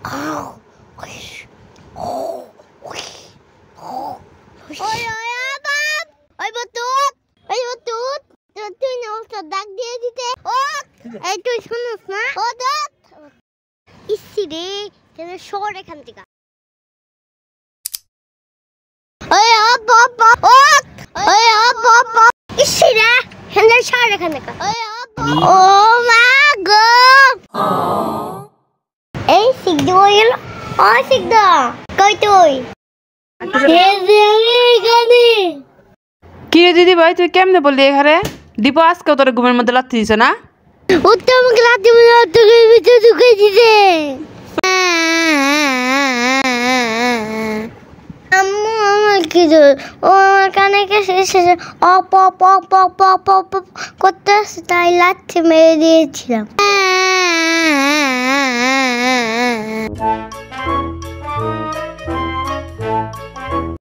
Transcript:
Ôi ơi bắp. Ôi bột tút. Ôi bột tút. Tôi nấu sọt ডাক দিয়ে দিতে ও এই তুই শুনছ না ও দত ইসি রে কেন সর এখান থেকে ওই আপ আপ ওই আপ আপ ইসি রে কেন সর এখান থেকে ওই আপ ও মা গো এই সিগদা হইল ও সিগদা কই তুই কি রে দিদি ভাই তুই কেমনে বললি এখানে দীপ আজকে তোর ঘুমের মধ্যে লাথি দিছে না উত্তম লাথি মনে তোকে ভিতরে ঢুকে দিছে আম্মু আমার কি ও আমার কানে এসে অপ অপ অপ অপ অপ অপ করতে তাই লাথি মেরে দিয়েছিলাম